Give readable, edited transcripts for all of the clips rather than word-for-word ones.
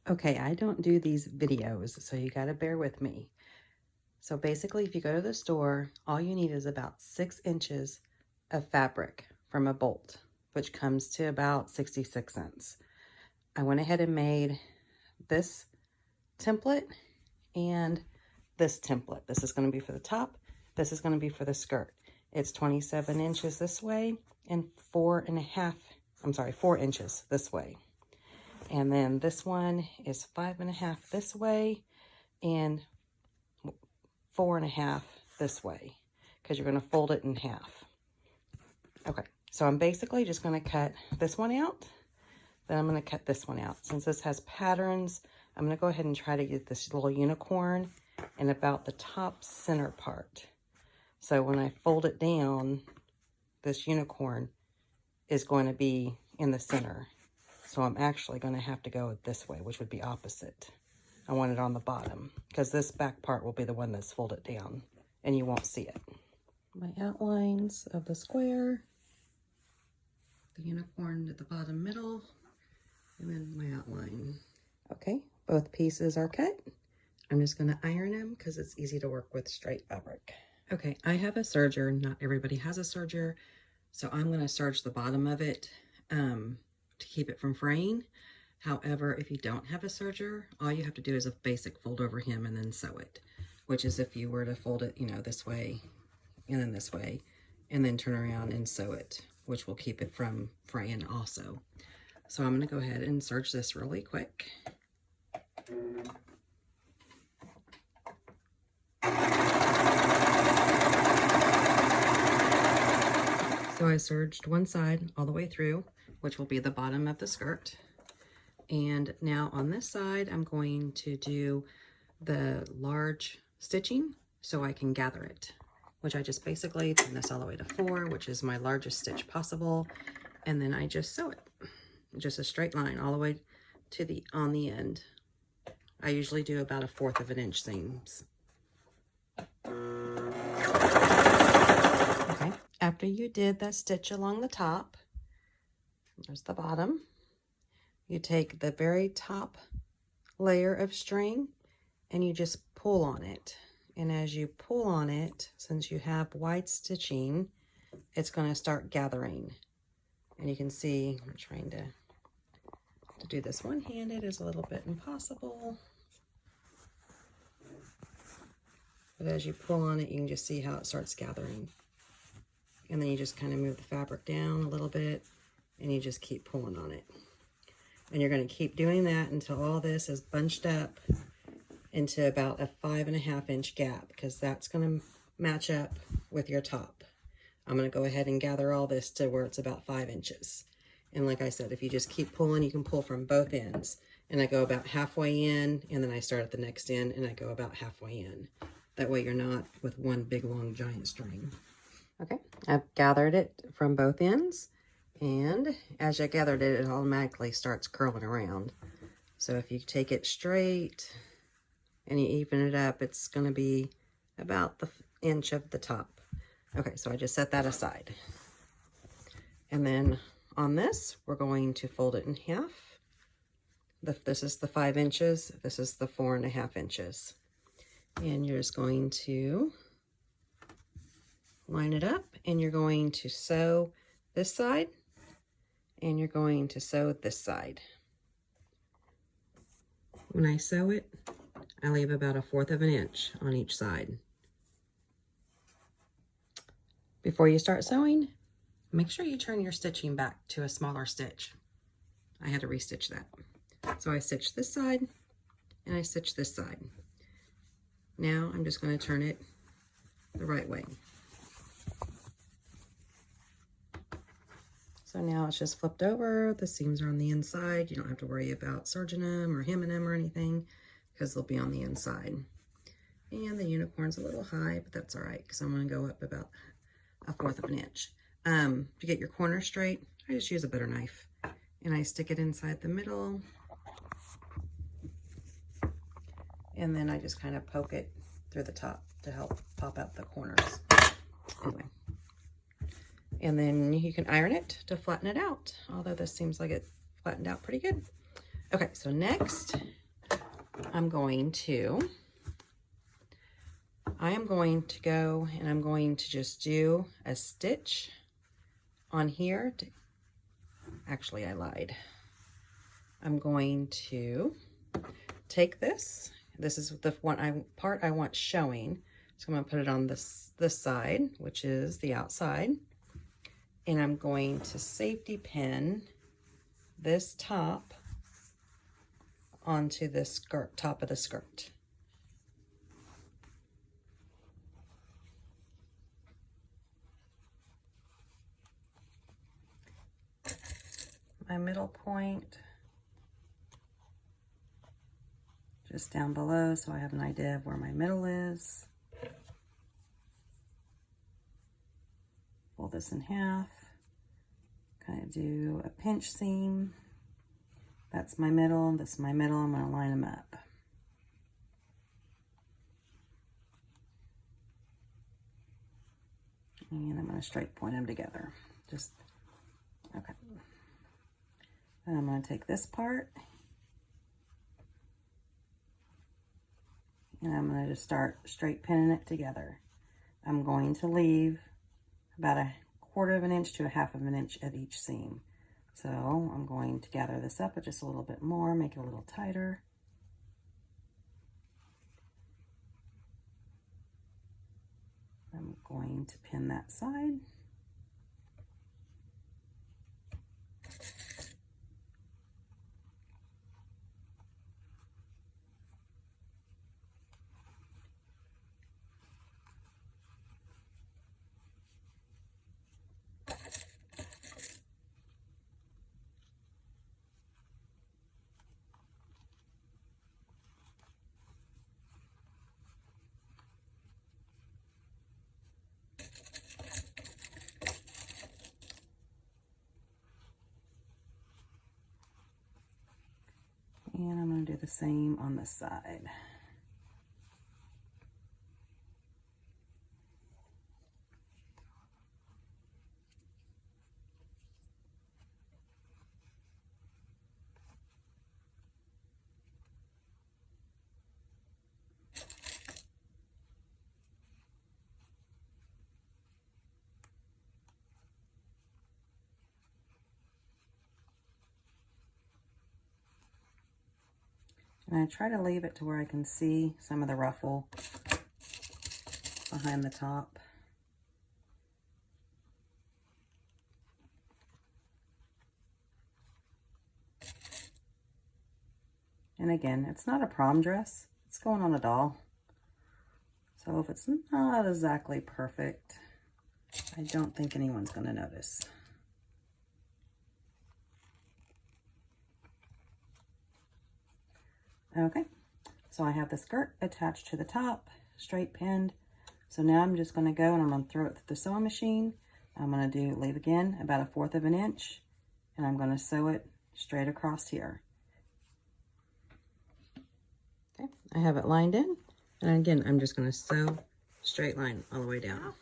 Okay, I don't do these videos, so you got to bear with me. So basically, if you go to the store, all you need is about 6 inches of fabric from a bolt, which comes to about 66 cents. I went ahead and made this template and this template. This is going to be for the top. This is going to be for the skirt. It's 27 inches this way and 4 inches this way. And then this one is 5.5 this way and 4.5 this way, because you're going to fold it in half. Okay, so I'm basically just going to cut this one out. Then I'm going to cut this one out. Since this has patterns, I'm going to go ahead and try to get this little unicorn in about the top center part. So when I fold it down, this unicorn is going to be in the center. So I'm actually going to have to go this way, which would be opposite. I want it on the bottom because this back part will be the one that's folded down and you won't see it. My outlines of the square, the unicorn at the bottom middle, and then my outline. Okay, both pieces are cut. I'm just going to iron them because it's easy to work with straight fabric. Okay, I have a serger. Not everybody has a serger, so I'm going to serge the bottom of it to keep it from fraying. However, if you don't have a serger, all you have to do is a basic fold over hem and then sew it, which is if you were to fold it, you know, this way and then this way, and then turn around and sew it, which will keep it from fraying also. So I'm going to go ahead and serge this really quick. So I serged one side all the way through, which will be the bottom of the skirt. And now on this side, I'm going to do the large stitching so I can gather it, which I just basically turn this all the way to 4, which is my largest stitch possible. And then I just sew it, just a straight line all the way to on the end. I usually do about 1/4 of an inch seams. Okay, after you did that stitch along the top, there's the bottom. You take the very top layer of string and you just pull on it. And as you pull on it, since you have wide stitching, it's going to start gathering. And you can see, I'm trying to do this one-handed is a little bit impossible. But as you pull on it, you can just see how it starts gathering. And then you just kind of move the fabric down a little bit and you just keep pulling on it. And you're going to keep doing that until all this is bunched up into about a 5.5 inch gap, because that's going to match up with your top. I'm going to go ahead and gather all this to where it's about 5 inches. And like I said, if you just keep pulling, you can pull from both ends. And I go about halfway in, and then I start at the next end, and I go about halfway in. That way you're not with one big, long, giant string. Okay, I've gathered it from both ends. And as I gathered it, it automatically starts curling around. So if you take it straight and you even it up, it's going to be about the inch of the top. Okay, so I just set that aside. And then on this, we're going to fold it in half. This is the 5 inches. This is the 4.5 inches. And you're just going to line it up, and you're going to sew this side, and you're going to sew this side. When I sew it, I leave about 1/4 of an inch on each side. Before you start sewing, make sure you turn your stitching back to a smaller stitch. I had to restitch that. So I stitched this side and I stitched this side. Now I'm just going to turn it the right way. So now it's just flipped over. The seams are on the inside. You don't have to worry about serging them or hemming them or anything, because they'll be on the inside. And the unicorn's a little high, but that's all right, because I'm going to go up about 1/4 of an inch. To get your corner straight, I just use a butter knife, and I stick it inside the middle, and then I just kind of poke it through the top to help pop out the corners. Anyway. And then you can iron it to flatten it out, although this seems like it flattened out pretty good. Okay, so next I am going to go and I'm going to just do a stitch on here. Actually, I lied. I'm going to take this. This is the part I want showing. So I'm going to put it on this side, which is the outside. And I'm going to safety pin this top onto the skirt, top of the skirt. My middle point just down below, so I have an idea of where my middle is. Fold this in half, kind of do a pinch seam. That's my middle, this is my middle. I'm going to line them up. And I'm going to straight point them together. Okay. Then I'm going to take this part and I'm going to just start straight pinning it together. I'm going to leave about 1/4 of an inch to 1/2 of an inch at each seam. So I'm going to gather this up just a little bit more, make it a little tighter. I'm going to pin that side. And I'm going to do the same on this side. And I try to leave it to where I can see some of the ruffle behind the top. And again, it's not a prom dress, it's going on a doll. So if it's not exactly perfect, I don't think anyone's going to notice. Okay, so I have the skirt attached to the top, straight pinned. So now I'm just going to go and I'm going to throw it through the sewing machine. I'm going to leave again about 1/4 of an inch, and I'm going to sew it straight across here. Okay, I have it lined in, and again, I'm just going to sew straight line all the way down.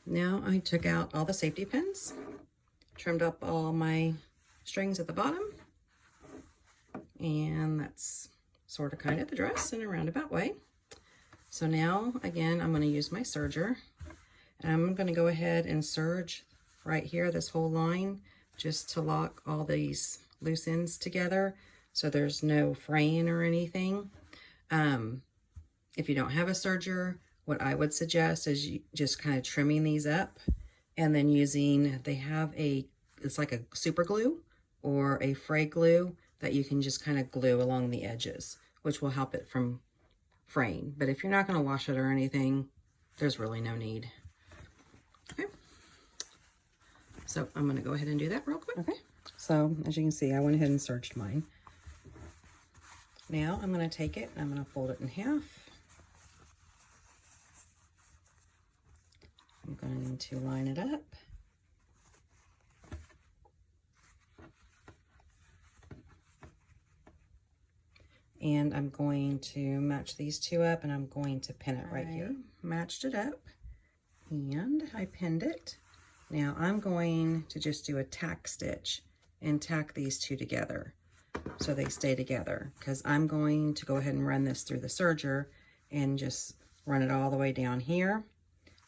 Now I took out all the safety pins, trimmed up all my strings at the bottom, and that's sort of kind of the dress in a roundabout way. So now, again, I'm going to use my serger, and I'm going to go ahead and serge right here, this whole line, just to lock all these loose ends together so there's no fraying or anything. If you don't have a serger, what I would suggest is you just kind of trimming these up and then using, it's like a super glue or a fray glue that you can just kind of glue along the edges, which will help it from fraying. But if you're not going to wash it or anything, there's really no need. Okay. So I'm going to go ahead and do that real quick. Okay. So as you can see, I went ahead and serged mine. Now I'm going to take it and I'm going to fold it in half. I'm going to line it up. And I'm going to match these two up, and I'm going to pin it right here. Matched it up, and I pinned it. Now I'm going to just do a tack stitch and tack these two together. so they stay together, because I'm going to go ahead and run this through the serger and just run it all the way down here,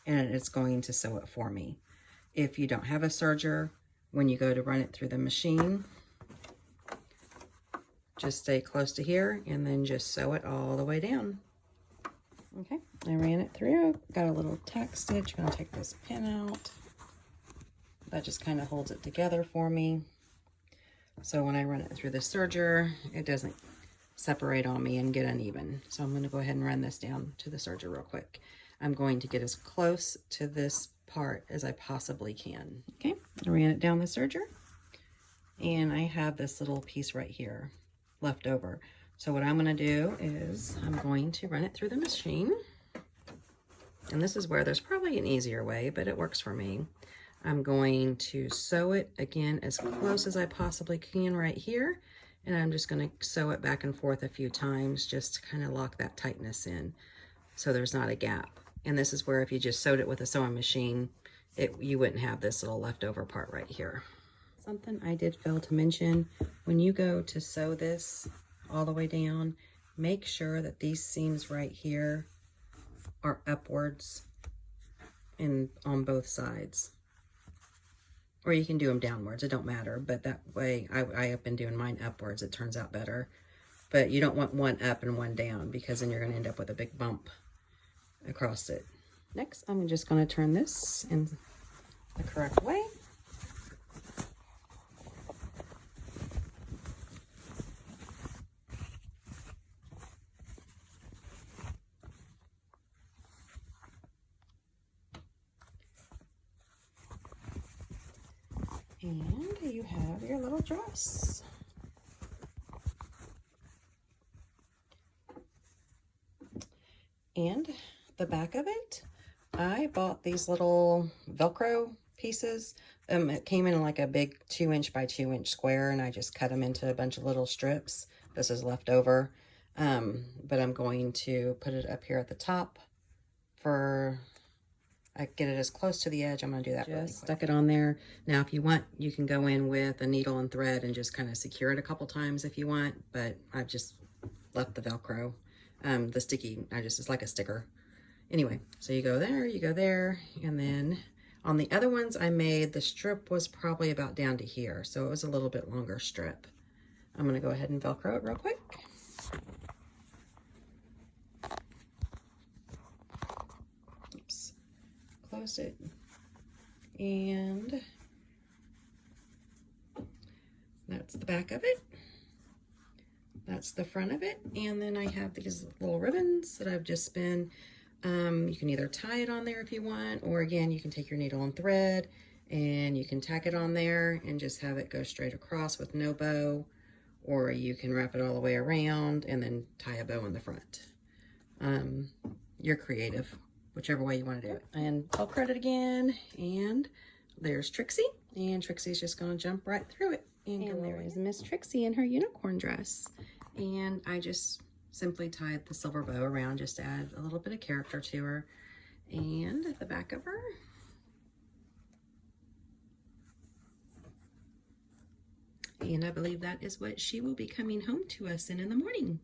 and it's going to sew it for me. If you don't have a serger, when you go to run it through the machine, just stay close to here and then just sew it all the way down. Okay, I ran it through, got a little tack stitch. I'm gonna take this pin out. That just kind of holds it together for me. So when I run it through the serger, it doesn't separate on me and get uneven. So I'm gonna go ahead and run this down to the serger real quick. I'm going to get as close to this part as I possibly can. Okay, I ran it down the serger, and I have this little piece right here left over. So what I'm gonna do is I'm going to run it through the machine. And this is where there's probably an easier way, but it works for me. I'm going to sew it again as close as I possibly can right here. And I'm just gonna sew it back and forth a few times just to kind of lock that tightness in so there's not a gap. And this is where if you just sewed it with a sewing machine, you wouldn't have this little leftover part right here. Something I did fail to mention, when you go to sew this all the way down, make sure that these seams right here are upwards and on both sides. Or you can do them downwards, it don't matter, but that way I have been doing mine upwards, it turns out better. But you don't want one up and one down, because then you're gonna end up with a big bump across it. Next, I'm just gonna turn this in the correct way. And you have your little dress. And the back of it, I bought these little Velcro pieces. It came in like a big 2" by 2" square, and I just cut them into a bunch of little strips. This is left over, but I'm going to put it up here at the top I get it as close to the edge. I'm going to do that really quick. Stuck it on there. Now, if you want, you can go in with a needle and thread and just kind of secure it a couple times if you want, but I've just left the Velcro. The sticky, it's like a sticker. Anyway, so you go there, and then on the other ones I made, the strip was probably about down to here, so it was a little bit longer strip. I'm going to go ahead and Velcro it real quick. Oops. Close it, and that's the back of it. That's the front of it, and then I have these little ribbons that I've just been, you can either tie it on there if you want, or again, you can take your needle and thread and you can tack it on there and just have it go straight across with no bow, or you can wrap it all the way around and then tie a bow in the front. You're creative, whichever way you want to do it. And Velcro it again, and there's Trixie, and Trixie's just going to jump right through it. And there is Miss Trixie in her unicorn dress. And I just simply tied the silver bow around just to add a little bit of character to her. And at the back of her, and I believe that is what she will be coming home to us in the morning.